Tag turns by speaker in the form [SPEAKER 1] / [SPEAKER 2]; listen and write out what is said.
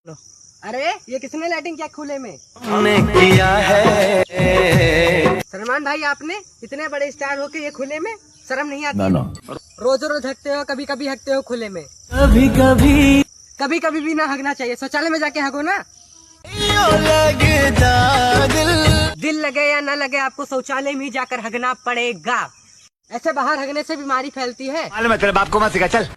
[SPEAKER 1] लो। अरे ये किसने लाइटिंग किया खुले में?
[SPEAKER 2] हमने किया है।
[SPEAKER 1] सलमान भाई आपने इतने बड़े स्टार होके ये खुले में शर्म नहीं आती?
[SPEAKER 2] ना।
[SPEAKER 1] रोज रोज हकते हो, कभी कभी हकते हो खुले में।
[SPEAKER 2] कभी कभी
[SPEAKER 1] कभी कभी भी ना हगना चाहिए, शौचालय में जाके हगो ना। दिल लगे या ना लगे आपको शौचालय में ही जाकर हगना पड़ेगा। ऐसे बाहर हगने से बीमारी फैलती है।
[SPEAKER 2] मालूम है तेरे बाप को मत सिखा, चल।